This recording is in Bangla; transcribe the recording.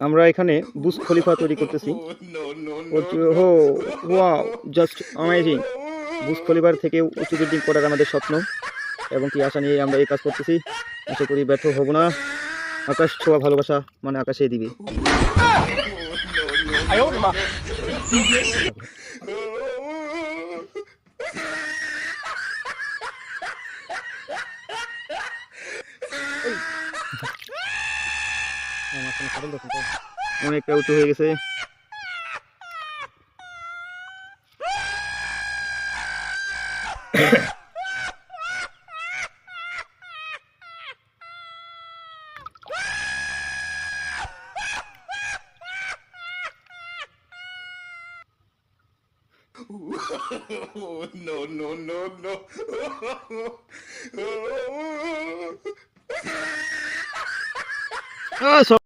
আমরা এখানে বুর্জ খলিফা তৈরি করতেছি। হো ওয়াও, জাস্ট অ্যামেজিং। বুর্জ খলিফার থেকে উঁচু বিল্ডিং করার আমাদের স্বপ্ন এবং কি আশা নিয়ে আমরা এই কাজ করতেছি। আশা করি ব্যর্থ হব না। আকাশ ছোঁয়া ভালোবাসা মানে আকাশে দিবে। অনেকটা উঁচু হয়ে গেছে। No, no, no, no.